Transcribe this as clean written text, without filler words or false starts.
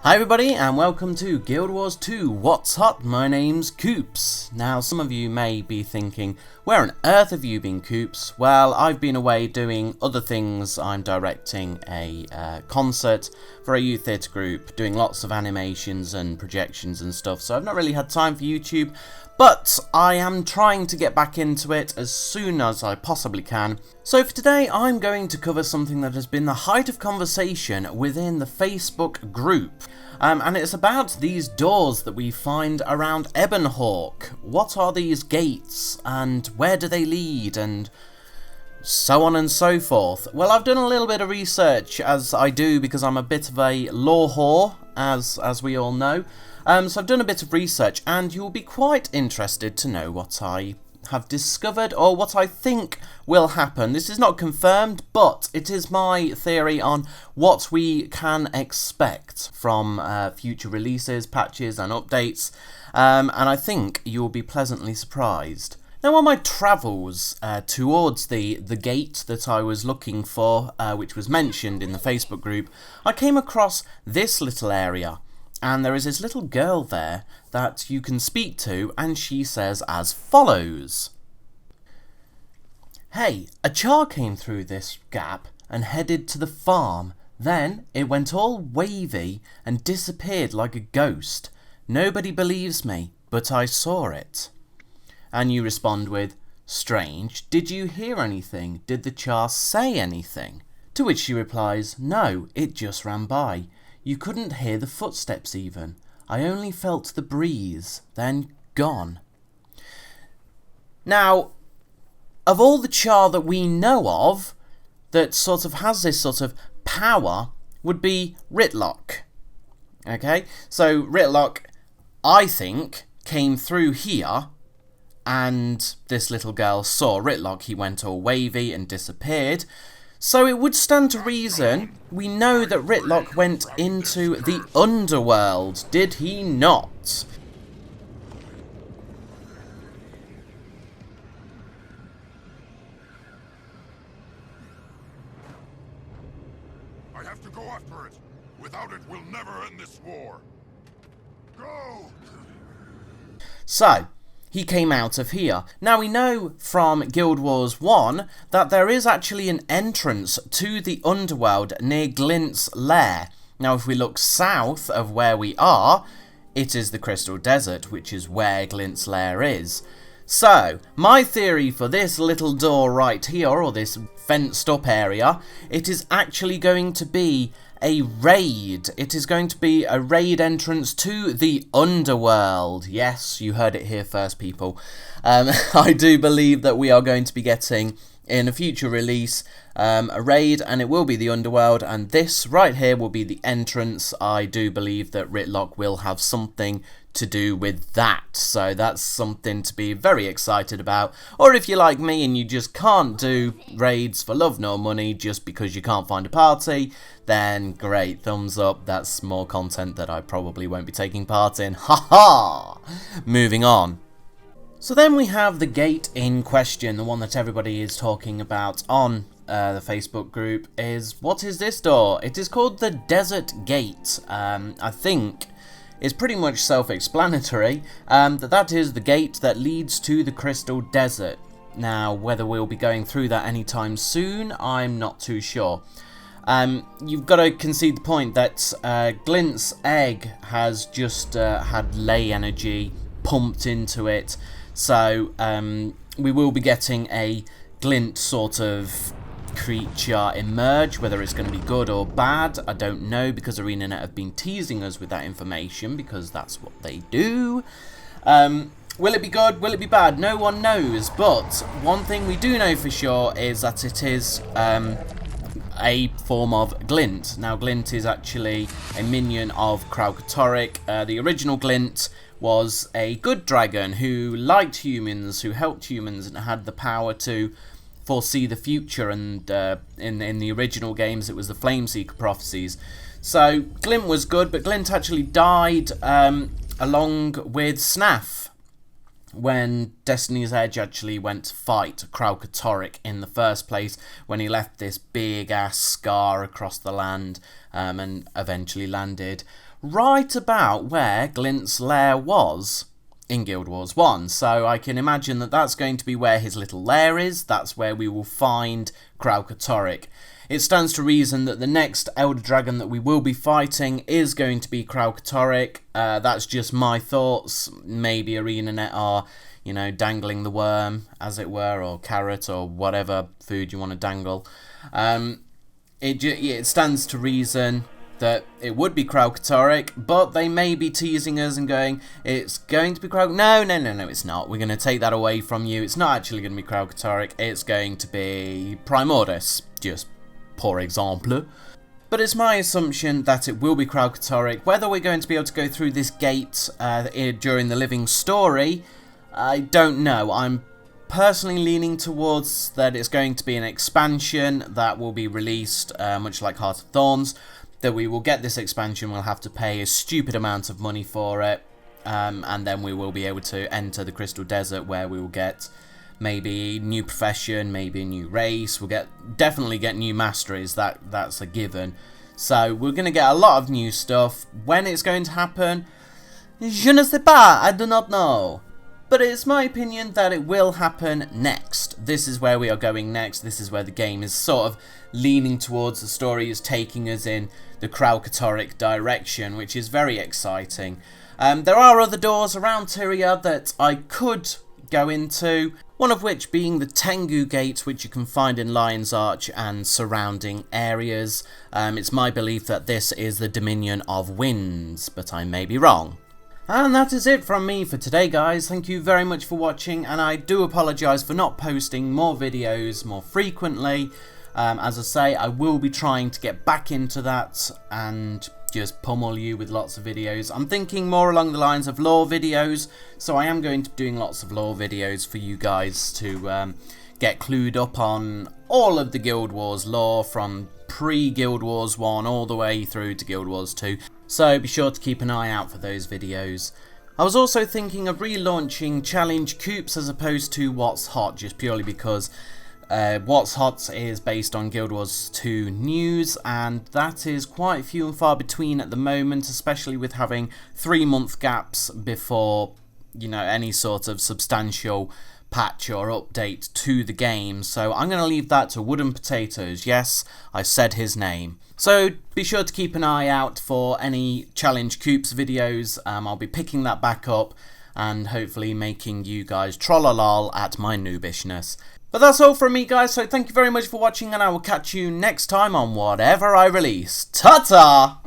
Hi everybody and welcome to Guild Wars 2 What's Hot? My name's Coops. Now some of you may be thinking, where on earth have you been, Coops? Well, I've been away doing other things. I'm directing a concert for a youth theatre group, doing lots of animations and projections and stuff, so I've not really had time for YouTube, but I am trying to get back into it as soon as I possibly can. So for today I'm going to cover something that has been the height of conversation within the Facebook group. And it's about these doors that we find around Ebonhawk. What are these gates and where do they lead and so on and so forth. Well, I've done a little bit of research, as I do because I'm a bit of a lore whore, as we all know. So I've done a bit of research and you'll be quite interested to know what I have discovered or what I think will happen. This is not confirmed, but it is my theory on what we can expect from future releases, patches and updates, and I think you'll be pleasantly surprised. Now, on my travels towards the gate that I was looking for, which was mentioned in the Facebook group, I came across this little area. And there is this little girl there that you can speak to, and she says as follows. Hey, a char came through this gap and headed to the farm. Then it went all wavy and disappeared like a ghost. Nobody believes me, but I saw it. And you respond with, strange, did you hear anything? Did the char say anything? To which she replies, no, it just ran by. You couldn't hear the footsteps even. I only felt the breeze, then gone. Now, of all the char that we know of, that sort of has this sort of power, would be Ritlock. Okay, so Ritlock, I think, came through here, and this little girl saw Ritlock. He went all wavy and disappeared. So it would stand to reason we know that Ritlock went into the Underworld, did he not? I have to go after it. Without it, we'll never end this war. Go! So, he came out of here. Now we know from Guild Wars 1 that there is actually an entrance to the Underworld near Glint's lair. Now if we look south of where we are, it is the Crystal Desert, which is where Glint's lair is. So, my theory for this little door right here, or this fenced up area, it is actually going to be a raid. It is going to be a raid entrance to the Underworld. Yes, you heard it here first, people. I do believe that we are going to be getting, in a future release, a raid, and it will be the Underworld, and this right here will be the entrance. I do believe that Ritlock will have something to do with that, so that's something to be very excited about. Or if you're like me and you just can't do raids for love nor money just because you can't find a party, then great, thumbs up, that's more content that I probably won't be taking part in. Haha! Moving on. So then we have the gate in question, the one that everybody is talking about on the Facebook group, is, what is this door? It is called the Desert Gate. I think it's pretty much self-explanatory, that is the gate that leads to the Crystal Desert. Now, whether we'll be going through that anytime soon, I'm not too sure. You've got to concede the point that Glint's egg has just had ley energy pumped into it, so we will be getting a Glint sort of creature emerge. Whether it's going to be good or bad, I don't know, because ArenaNet have been teasing us with that information, because that's what they do. Will it be good? Will it be bad? No one knows, but one thing we do know for sure is that it is a form of Glint. Now, Glint is actually a minion of Kralkatorrik. The original Glint was a good dragon who liked humans, who helped humans, and had the power to foresee the future, and in the original games it was the Flameseeker prophecies. So Glint was good, but Glint actually died along with Snaff. when Destiny's Edge actually went to fight Kralkatorrik in the first place, when he left this big ass scar across the land and eventually landed right about where Glint's lair was in Guild Wars 1. So I can imagine that that's going to be where his little lair is. That's where we will find Kralkatorrik. It stands to reason that the next Elder Dragon that we will be fighting is going to be Kralkatorrik. That's just my thoughts. Maybe ArenaNet are, you know, dangling the worm, as it were, or carrot, or whatever food you want to dangle. It stands to reason that it would be Kralkatorrik, but they may be teasing us and going, it's going to be No, it's not. We're going to take that away from you. It's not actually going to be Kralkatorrik. It's going to be Primordus, just pour example. But it's my assumption that it will be Kralkatorrik. Whether we're going to be able to go through this gate during the living story, I don't know. I'm personally leaning towards that it's going to be an expansion that will be released, much like Heart of Thorns. That we will get this expansion, we'll have to pay a stupid amount of money for it, and then we will be able to enter the Crystal Desert, where we will get maybe new profession, maybe a new race. We'll definitely get new masteries. That's a given. So we're going to get a lot of new stuff. When it's going to happen, je ne sais pas. I do not know. But it's my opinion that it will happen next. This is where we are going next. This is where the game is sort of leaning towards. The story is taking us in the Kralkatorrik direction, which is very exciting. There are other doors around Tyria that I could go into, one of which being the Tengu Gate, which you can find in Lion's Arch and surrounding areas. It's my belief that this is the Dominion of Winds, but I may be wrong. And that is it from me for today, guys. Thank you very much for watching, and I do apologise for not posting more videos more frequently. As I say, I will be trying to get back into that and just pummel you with lots of videos. I'm thinking more along the lines of lore videos, so I am going to be doing lots of lore videos for you guys to get clued up on all of the Guild Wars lore, from pre-Guild Wars 1 all the way through to Guild Wars 2. So be sure to keep an eye out for those videos. I was also thinking of relaunching Challenge Coops as opposed to What's Hot, just purely because What's Hot is based on Guild Wars 2 news, and that is quite few and far between at the moment, especially with having 3-month gaps before, you know, any sort of substantial patch or update to the game. So I'm going to leave that to Wooden Potatoes. Yes, I said his name. So be sure to keep an eye out for any Challenge Coops videos. I'll be picking that back up and hopefully making you guys trollolol at my noobishness. But that's all from me, guys, so thank you very much for watching, and I will catch you next time on whatever I release. Ta-ta!